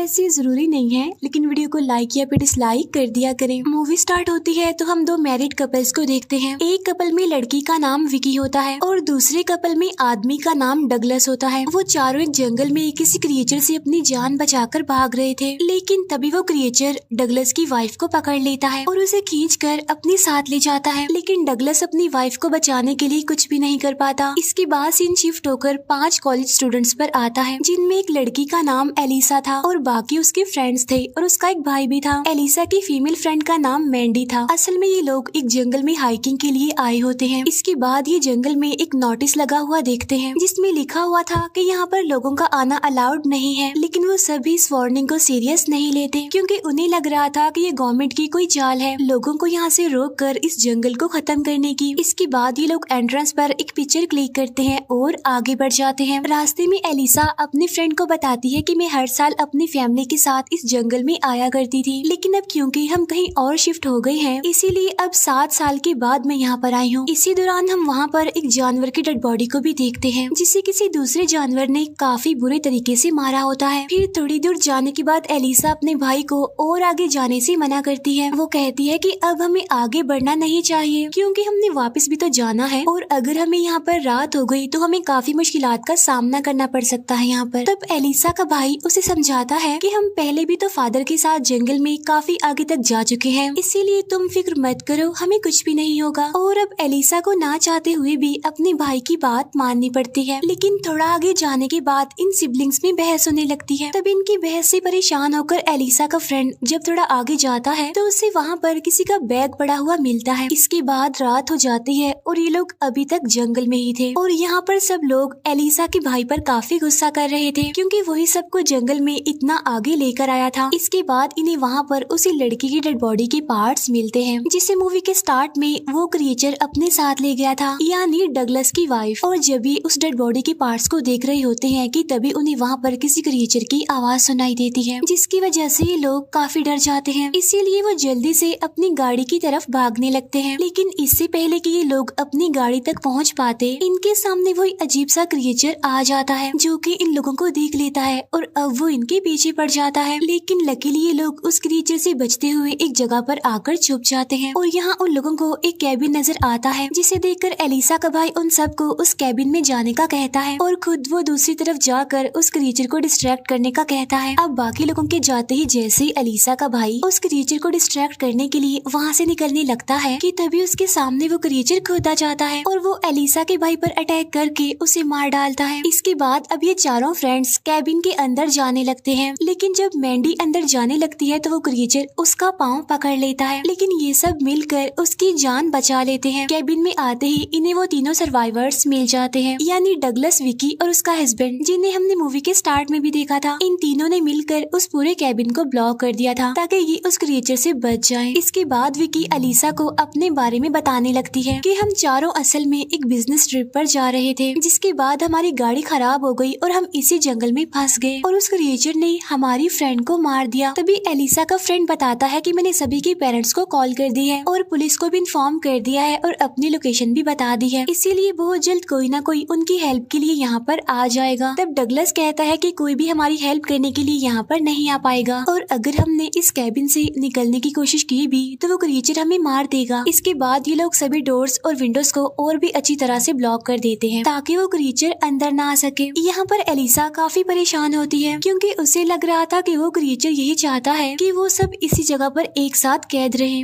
वैसे जरूरी नहीं है, लेकिन वीडियो को लाइक या फिर डिसलाइक कर दिया करें। मूवी स्टार्ट होती है तो हम दो मैरिड कपल्स को देखते हैं। एक कपल में लड़की का नाम विकी होता है और दूसरे कपल में आदमी का नाम डगलस होता है। वो चारों एक जंगल में किसी क्रिएचर से अपनी जान बचाकर भाग रहे थे, लेकिन तभी वो क्रिएचर डगलस की वाइफ को पकड़ लेता है और उसे खींचकर अपने साथ ले जाता है। लेकिन डगलस अपनी वाइफ को बचाने के लिए कुछ भी नहीं कर पाता। इसके बाद सीन शिफ्ट होकर 5 कॉलेज स्टूडेंट्स पर आता है, जिनमें एक लड़की का नाम एलिसा था और बाकी उसके फ्रेंड्स थे और उसका एक भाई भी था। एलिसा की फीमेल फ्रेंड का नाम मैंडी था। असल में ये लोग एक जंगल में हाइकिंग के लिए आए होते हैं। इसके बाद ये जंगल में एक नोटिस लगा हुआ देखते हैं, जिसमें लिखा हुआ था कि यहाँ पर लोगों का आना अलाउड नहीं है। लेकिन वो सभी इस वार्निंग को सीरियस नहीं लेते, क्योंकि उन्हें लग रहा था कि ये गवर्नमेंट की कोई चाल है लोगों को यहाँ से रोक कर इस जंगल को खत्म करने की। इसके बाद ये लोग एंट्रेंस पर एक पिक्चर क्लिक करते हैं और आगे बढ़ जाते हैं। रास्ते में एलिसा अपनी फ्रेंड को बताती है कि मैं हर साल अपनी फैमिली के साथ इस जंगल में आया करती थी, लेकिन अब क्योंकि हम कहीं और शिफ्ट हो गए हैं, इसीलिए अब 7 साल के बाद मैं यहाँ पर आई हूँ। इसी दौरान हम वहाँ पर एक जानवर की डेड बॉडी को भी देखते हैं, जिसे किसी दूसरे जानवर ने काफी बुरे तरीके से मारा होता है। फिर थोड़ी दूर जाने के बाद एलिसा अपने भाई को और आगे जाने से मना करती है। वो कहती है कि अब हमें आगे बढ़ना नहीं चाहिए, क्योंकि हमने वापस भी तो जाना है और अगर हमें यहाँ पर रात हो गई तो हमें काफी मुश्किलात का सामना करना पड़ सकता है यहाँ पर। तब एलिसा का भाई उसे समझाता है कि हम पहले भी तो फादर के साथ जंगल में काफी आगे तक जा चुके हैं, इसीलिए तुम फिक्र मत करो, हमें कुछ भी नहीं होगा। और अब एलिसा को ना चाहते हुए भी अपने भाई की बात माननी पड़ती है। लेकिन थोड़ा आगे जाने के बाद इन सिबलिंग्स में बहस होने लगती है। तब इनकी बहस से परेशान होकर एलिसा का फ्रेंड जब थोड़ा आगे जाता है तो उसे वहाँ पर किसी का बैग पड़ा हुआ मिलता है। इसके बाद रात हो जाती है और ये लोग अभी तक जंगल में ही थे और यहाँ पर सब लोग एलिसा के भाई पर काफी गुस्सा कर रहे थे, क्योंकि वही सबको जंगल में इतना आगे लेकर आया था। इसके बाद इन्हें वहाँ पर उसी लड़की की डेड बॉडी के पार्ट्स मिलते हैं, जिसे मूवी के स्टार्ट में वो क्रिएचर अपने साथ ले गया था, यानी डगलस की वाइफ। और जब भी उस डेड बॉडी के पार्ट्स को देख रहे होते हैं कि तभी उन्हें वहाँ पर किसी क्रिएचर की आवाज सुनाई देती है, जिसकी वजह से ये लोग काफी डर जाते हैं। इसीलिए वो जल्दी से अपनी गाड़ी की तरफ भागने लगते हैं। लेकिन इससे पहले कि ये लोग अपनी गाड़ी तक पहुँच पाते, इनके सामने वही अजीब सा क्रिएचर आ जाता है, जो कि इन लोगों को देख लेता है और अब वो इनके पीछे पड़ जाता है। लेकिन लकीली ये लोग उस क्रिएचर से बचते हुए एक जगह पर आकर छुप जाते हैं और यहाँ उन लोगों को एक कैबिन नजर आता है, जिसे देखकर एलिसा का भाई उन सबको उस कैबिन में जाने का कहता है और खुद वो दूसरी तरफ जाकर उस क्रिएचर को डिस्ट्रैक्ट करने का कहता है। अब बाकी लोगों के जाते ही जैसे ही एलिसा का भाई उस क्रिएचर को डिस्ट्रैक्ट करने के लिए वहाँ से निकलने लगता है कि तभी उसके सामने वो क्रिएचर खुद आ जाता है और वो एलिसा के भाई पर अटैक करके उसे मार डालता है। इसके बाद अब ये चारों फ्रेंड्स कैबिन के अंदर जाने लगते हैं, लेकिन जब मैंडी अंदर जाने लगती है तो वो क्रिएचर उसका पाँव पकड़ लेता है, लेकिन ये सब मिलकर उसकी जान बचा लेते हैं। कैबिन में आते ही इन्हें वो तीनों सर्वाइवर्स मिल जाते हैं, यानी डगलस, विकी और उसका हस्बैंड, जिन्हें हमने मूवी के स्टार्ट में भी देखा था। इन तीनों ने मिलकर उस पूरे कैबिन को ब्लॉक कर दिया था ताकि ये उस क्रिएचर से बच जाए। इसके बाद विकी एलिसा को अपने बारे में बताने लगती है कि हम चारों असल में एक बिजनेस ट्रिप पर जा रहे थे, जिसके बाद हमारी गाड़ी खराब हो गई और हम इसी जंगल में फंस गए और उस क्रिएचर ने हमारी फ्रेंड को मार दिया। तभी एलिसा का फ्रेंड बताता है कि मैंने सभी के पेरेंट्स को कॉल कर दी है और पुलिस को भी इन्फॉर्म कर दिया है और अपनी लोकेशन भी बता दी है, इसीलिए बहुत जल्द कोई ना कोई उनकी हेल्प के लिए यहाँ पर आ जाएगा। तब डगलस कहता है कि कोई भी हमारी हेल्प करने के लिए यहाँ पर नहीं आ पाएगा और अगर हमने इस कैबिन से निकलने की कोशिश की भी तो वो क्रिएचर हमें मार देगा। इसके बाद ये लोग सभी डोर्स और विंडोज को और भी अच्छी तरह से ब्लॉक कर देते हैं ताकि वो क्रिएचर अंदर ना आ सके। यहाँ पर एलिसा काफी परेशान होती है, क्योंकि उसे लग रहा था कि वो क्रिएचर यही चाहता है कि वो सब इसी जगह पर एक साथ कैद रहे।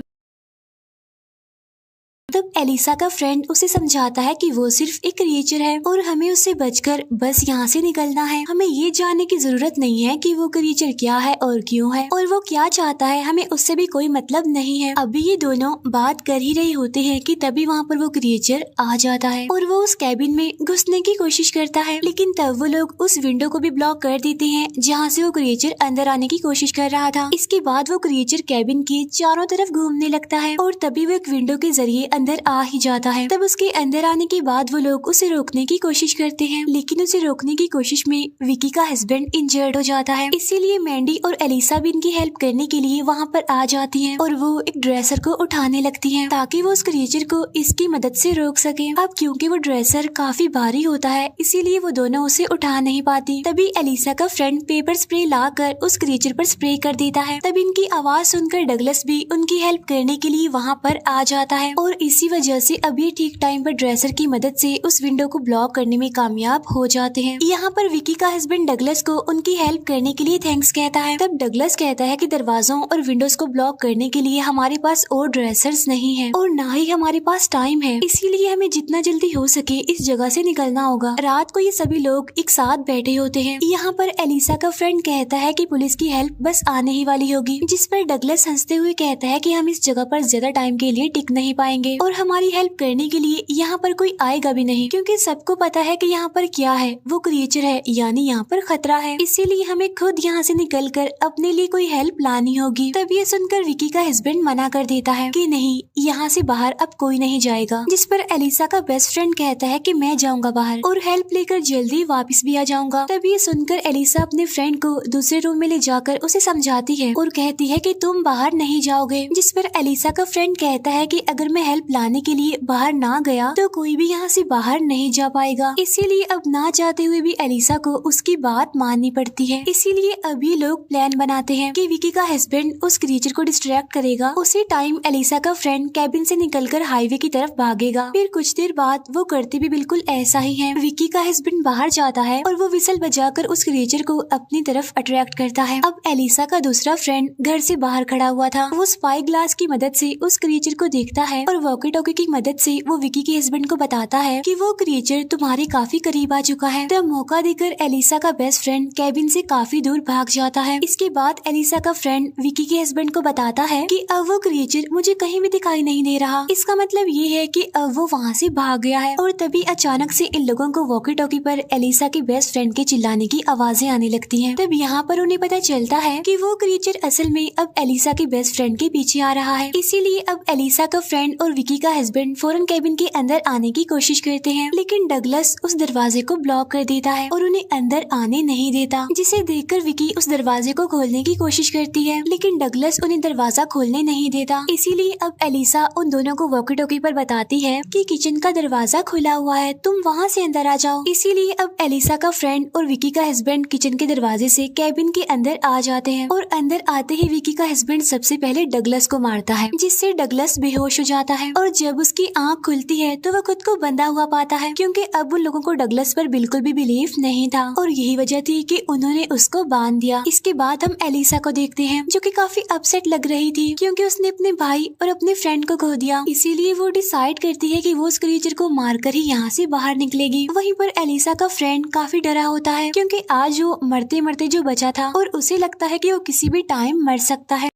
तब एलिसा का फ्रेंड उसे समझाता है कि वो सिर्फ एक क्रिएचर है और हमें उससे बचकर बस यहाँ से निकलना है। हमें ये जानने की जरूरत नहीं है कि वो क्रिएचर क्या है और क्यों है और वो क्या चाहता है, हमें उससे भी कोई मतलब नहीं है। अभी ये दोनों बात कर ही रहे होते हैं कि तभी वहाँ पर वो क्रिएचर आ जाता है और वो उस कैबिन में घुसने की कोशिश करता है, लेकिन तब वो लोग उस विंडो को भी ब्लॉक कर देते हैं जहाँ से वो क्रिएचर अंदर आने की कोशिश कर रहा था। इसके बाद वो क्रिएचर कैबिन के चारों तरफ घूमने लगता है और तभी वो एक विंडो के जरिए अंदर आ ही जाता है। तब उसके अंदर आने के बाद वो लोग उसे रोकने की कोशिश करते हैं, लेकिन उसे रोकने की कोशिश में विकी का हस्बैंड इंजर्ड हो जाता है। इसीलिए मैंडी और एलिसा भी इनकी हेल्प करने के लिए वहाँ पर आ जाती हैं और वो एक ड्रेसर को उठाने लगती हैं ताकि वो उस क्रिएचर को इसकी मदद से रोक सके। अब क्योंकि वो ड्रेसर काफी भारी होता है इसीलिए वो दोनों उसे उठा नहीं पाती। तभी एलिसा का फ्रेंड पेपर स्प्रे लाकर उस क्रिएचर पर स्प्रे कर देता है। तब इनकी आवाज सुनकर डगलस भी उनकी हेल्प करने के लिए वहाँ पर आ जाता है और इसी वजह से अब ये ठीक टाइम पर ड्रेसर की मदद से उस विंडो को ब्लॉक करने में कामयाब हो जाते हैं। यहाँ पर विकी का हस्बैंड डगलस को उनकी हेल्प करने के लिए थैंक्स कहता है। तब डगलस कहता है कि दरवाजों और विंडोज को ब्लॉक करने के लिए हमारे पास और ड्रेसर्स नहीं है और ना ही हमारे पास टाइम है, इसीलिए हमें जितना जल्दी हो सके इस जगह से निकलना होगा। रात को ये सभी लोग एक साथ बैठे होते हैं। यहाँ पर एलिसा का फ्रेंड कहता है कि पुलिस की हेल्प बस आने ही वाली होगी, जिस पर डगलस हंसते हुए कहता है कि हम इस जगह पर ज्यादा टाइम के लिए टिक नहीं पाएंगे और हमारी हेल्प करने के लिए यहाँ पर कोई आएगा भी नहीं, क्योंकि सबको पता है कि यहाँ पर क्या है, वो क्रिएचर है, यानी यहाँ पर खतरा है, इसीलिए हमें खुद यहाँ से निकलकर अपने लिए कोई हेल्प लानी होगी। तब ये सुनकर विकी का हस्बैंड मना कर देता है कि नहीं, यहाँ से बाहर अब कोई नहीं जाएगा, जिस पर एलिसा का बेस्ट फ्रेंड कहता है कि मैं जाऊंगा बाहर और हेल्प लेकर जल्दी वापस भी आ जाऊंगा। तब ये सुनकर एलिसा अपने फ्रेंड को दूसरे रूम में ले जाकर उसे समझाती है और कहती है कि तुम बाहर नहीं जाओगे, जिस पर एलिसा का फ्रेंड कहता है कि अगर मैं हेल्प लाने के लिए बाहर ना गया तो कोई भी यहाँ से बाहर नहीं जा पाएगा, इसीलिए अब ना चाहते हुए भी एलिसा को उसकी बात माननी पड़ती है। इसीलिए अभी लोग प्लान बनाते हैं कि विकी का हस्बैंड उस क्रिएचर को डिस्ट्रैक्ट करेगा। उसी टाइम एलिसा का फ्रेंड कैबिन से निकलकर हाईवे की तरफ भागेगा। फिर कुछ देर बाद वो करते भी बिल्कुल ऐसा ही है। विकी का हस्बैंड बाहर जाता है और वो विसल बजाकर उस क्रिएचर को अपनी तरफ अट्रैक्ट करता है। अब एलिसा का दूसरा फ्रेंड घर से बाहर खड़ा हुआ था। वो स्पाई ग्लास की मदद से उस क्रिएचर को देखता है और वॉकी टॉकी की मदद से वो विकी के हस्बैंड को बताता है कि वो क्रिएचर तुम्हारे काफी करीब आ चुका है। तब मौका देकर एलिसा का बेस्ट फ्रेंड कैबिन से काफी दूर भाग जाता है। इसके बाद एलिसा का फ्रेंड विकी के हस्बैंड को बताता है कि अब वो क्रिएचर मुझे कहीं भी दिखाई नहीं दे रहा। इसका मतलब ये है कि अब वो वहाँ से भाग गया है। और तभी अचानक से इन लोगों को वॉकी टॉकी पर एलिसा के बेस्ट फ्रेंड के चिल्लाने की आवाजें आने लगती हैं। तब यहाँ पर उन्हें पता चलता है कि वो क्रिएचर असल में अब एलिसा के बेस्ट फ्रेंड के पीछे आ रहा है। इसीलिए अब एलिसा का फ्रेंड और विकी का हस्बैंड फौरन कैबिन के अंदर आने की कोशिश करते हैं, लेकिन डगलस उस दरवाजे को ब्लॉक कर देता है और उन्हें अंदर आने नहीं देता, जिसे देखकर विकी उस दरवाजे को खोलने की कोशिश करती है, लेकिन डगलस उन्हें दरवाजा खोलने नहीं देता। इसीलिए अब एलिसा उन दोनों को वॉकी टॉकी पर बताती है कि किचन का दरवाजा खुला हुआ है, तुम वहाँ से अंदर आ जाओ। इसीलिए अब एलिसा का फ्रेंड और विकी का हस्बैंड किचन के दरवाजे से कैबिन के अंदर आ जाते हैं और अंदर आते ही विकी का हस्बैंड सबसे पहले डगलस को मारता है, जिससे डगलस बेहोश हो जाता है। और जब उसकी आंख खुलती है तो वह खुद को बंधा हुआ पाता है, क्योंकि अब उन लोगों को डगलस पर बिल्कुल भी बिलीव नहीं था और यही वजह थी कि उन्होंने उसको बांध दिया। इसके बाद हम एलिसा को देखते हैं जो कि काफी अपसेट लग रही थी, क्योंकि उसने अपने भाई और अपने फ्रेंड को खो दिया। इसीलिए वो डिसाइड करती है कि वो उस क्रिएचर को मारकर ही यहाँ से बाहर निकलेगी। वहीं पर एलिसा का फ्रेंड काफी डरा होता है, क्योंकि आज वो मरते मरते जो बचा था और उसे लगता है कि वो किसी भी टाइम मर सकता है।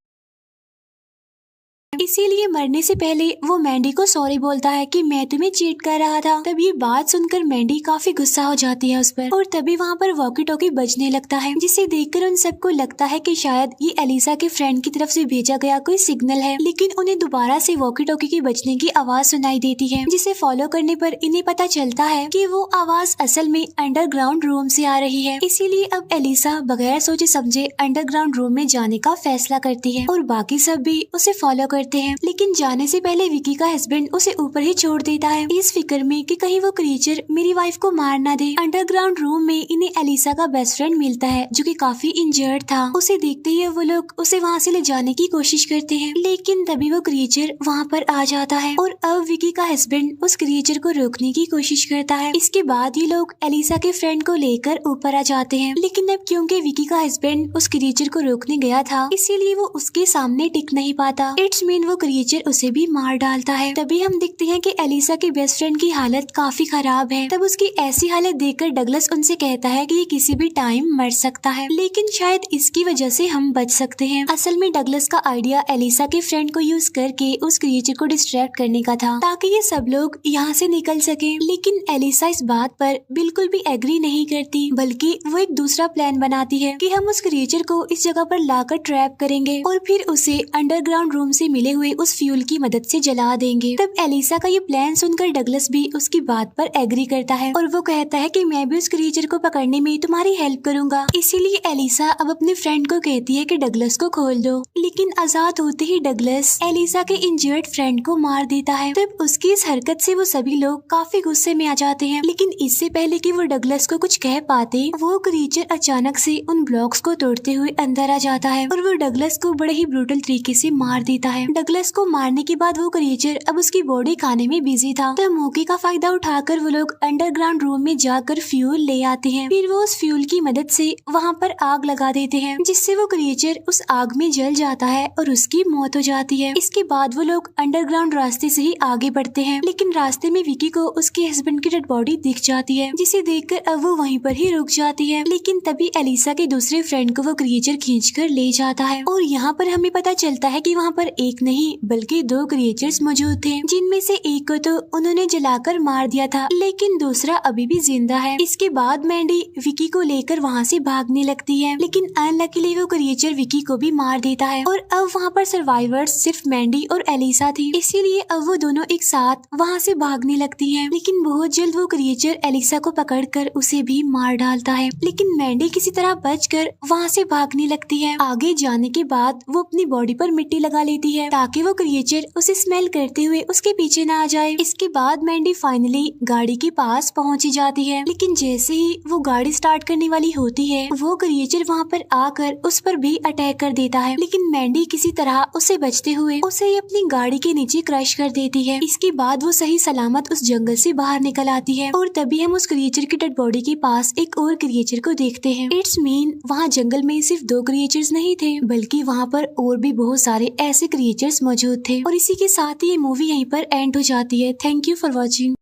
इसीलिए मरने से पहले वो मैंडी को सॉरी बोलता है कि मैं तुम्हें चीट कर रहा था। तब ये बात सुनकर मैंडी काफी गुस्सा हो जाती है उस पर और तभी वहाँ पर वॉकी टॉकी बजने लगता है, जिसे देखकर उन सबको लगता है कि शायद ये एलिसा के फ्रेंड की तरफ से भेजा गया कोई सिग्नल है। लेकिन उन्हें दोबारा से वॉकी टॉकी के बजने की आवाज सुनाई देती है, जिसे फॉलो करने पर इन्हें पता चलता है कि वो आवाज असल में अंडरग्राउंड रूम से आ रही है। इसीलिए अब एलिसा बगैर सोचे समझे अंडरग्राउंड रूम में जाने का फैसला करती है और बाकी सब भी उसे फॉलो करते हैं। लेकिन जाने से पहले विकी का हस्बैंड उसे ऊपर ही छोड़ देता है, इस फिक्र में कि कहीं वो क्रिएचर मेरी वाइफ को मार ना दे। अंडरग्राउंड रूम में इन्हें एलिसा का बेस्ट फ्रेंड मिलता है, जो कि काफी इंजर्ड था। उसे देखते ही वो लोग उसे वहाँ से ले जाने की कोशिश करते हैं, लेकिन तभी वो क्रिएचर वहाँ पर आ जाता है और अब विकी का हस्बैंड उस क्रिएचर को रोकने की कोशिश करता है। इसके बाद ये लोग एलिसा के फ्रेंड को लेकर ऊपर आ जाते हैं, लेकिन अब क्योंकि विकी का हस्बैंड उस क्रिएचर को रोकने गया था, इसीलिए वो उसके सामने टिक नहीं पाता। इट्स मीन वो क्रिएचर उसे भी मार डालता है। तभी हम देखते हैं कि एलिसा के बेस्ट फ्रेंड की हालत काफी खराब है। तब उसकी ऐसी हालत देखकर डगलस उनसे कहता है कि ये किसी भी टाइम मर सकता है, लेकिन शायद इसकी वजह से हम बच सकते हैं। असल में डगलस का आइडिया एलिसा के फ्रेंड को यूज करके उस क्रिएचर को डिस्ट्रैक्ट करने का था, ताकि ये सब लोग यहाँ से निकल सके। लेकिन एलिसा इस बात पर बिल्कुल भी एग्री नहीं करती, बल्कि वो एक दूसरा प्लान बनाती है कि हम उस क्रिएचर को इस जगह पर लाकर ट्रैप करेंगे और फिर उसे अंडरग्राउंड रूम से मिले हुए उस फ्यूल की मदद से जला देंगे। तब एलिसा का ये प्लान सुनकर डगलस भी उसकी बात पर एग्री करता है और वो कहता है कि मैं भी उस क्रीचर को पकड़ने में तुम्हारी हेल्प करूंगा। इसीलिए एलिसा अब अपने फ्रेंड को कहती है कि डगलस को खोल दो, लेकिन आजाद होते ही डगलस एलिसा के इंजर्ड फ्रेंड को मार देता है। तब उसकी इस हरकत से वो सभी लोग काफी गुस्से में आ जाते हैं, लेकिन इससे पहले कि वो डगलस को कुछ कह पाते वो क्रीचर अचानक से उन ब्लॉक्स को तोड़ते हुए अंदर आ जाता है और वो डगलस को बड़े ही ब्रूटल तरीके से मार देता है। डगलस को मारने के बाद वो क्रीचर अब उसकी बॉडी खाने में बिजी था, तो मौके का फायदा उठाकर वो लोग अंडरग्राउंड रूम में जाकर फ्यूल ले आते हैं। फिर वो उस फ्यूल की मदद से वहाँ पर आग लगा देते हैं, जिससे वो क्रीचर उस आग में जल जाता है और उसकी मौत हो जाती है। इसके बाद वो लोग अंडरग्राउंड रास्ते से ही आगे बढ़ते हैं, लेकिन रास्ते में विकी को उसके हस्बैंड की डेड बॉडी दिख जाती है, जिसे देखकर अब वो वहीं पर ही रुक जाती है। लेकिन तभी एलिसा के दूसरे फ्रेंड को वो क्रिएचर खींचकर ले जाता है और यहाँ पर हमें पता चलता है कि वहाँ पर एक नहीं बल्कि 2 क्रिएचर्स मौजूद थे, जिनमें से एक को तो उन्होंने जलाकर मार दिया था, लेकिन दूसरा अभी भी जिंदा है। इसके बाद मैंडी विकी को लेकर वहाँ से भागने लगती है, लेकिन अनलकीली वो क्रिएचर विकी को भी मार देता है और अब वहाँ पर सर्वाइवर्स सिर्फ मैंडी और एलिसा थी, इसीलिए अब वो दोनों एक साथ वहाँ से भागने लगती हैं। लेकिन बहुत जल्द वो क्रिएचर एलिसा को पकड़कर उसे भी मार डालता है, लेकिन मैंडी किसी तरह बचकर वहाँ से भागने लगती है। आगे जाने के बाद वो अपनी बॉडी पर मिट्टी लगा लेती है ताकि वो क्रिएचर उसे स्मेल करते हुए उसके पीछे ना आ जाए। इसके बाद मैंडी फाइनली गाड़ी के पास पहुँच जाती है, लेकिन जैसे ही वो गाड़ी स्टार्ट करने वाली होती है वो क्रिएचर वहाँ पर आकर उस पर भी अटैक कर देता है, लेकिन मैंडी किसी तरह उसे बचते हुए उसे अपनी गाड़ी के नीचे क्रश कर देती है। इसके बाद वो सही सलामत उस जंगल से बाहर निकल आती है और तभी हम उस क्रिएचर की डेड बॉडी के पास एक और क्रिएचर को देखते हैं। इट्स मीन वहाँ जंगल में सिर्फ 2 क्रिएचर्स नहीं थे, बल्कि वहाँ पर और भी बहुत सारे ऐसे क्रिएचर्स मौजूद थे। और इसी के साथ ही ये मूवी यहीं पर एंड हो जाती है। Thank you for watching.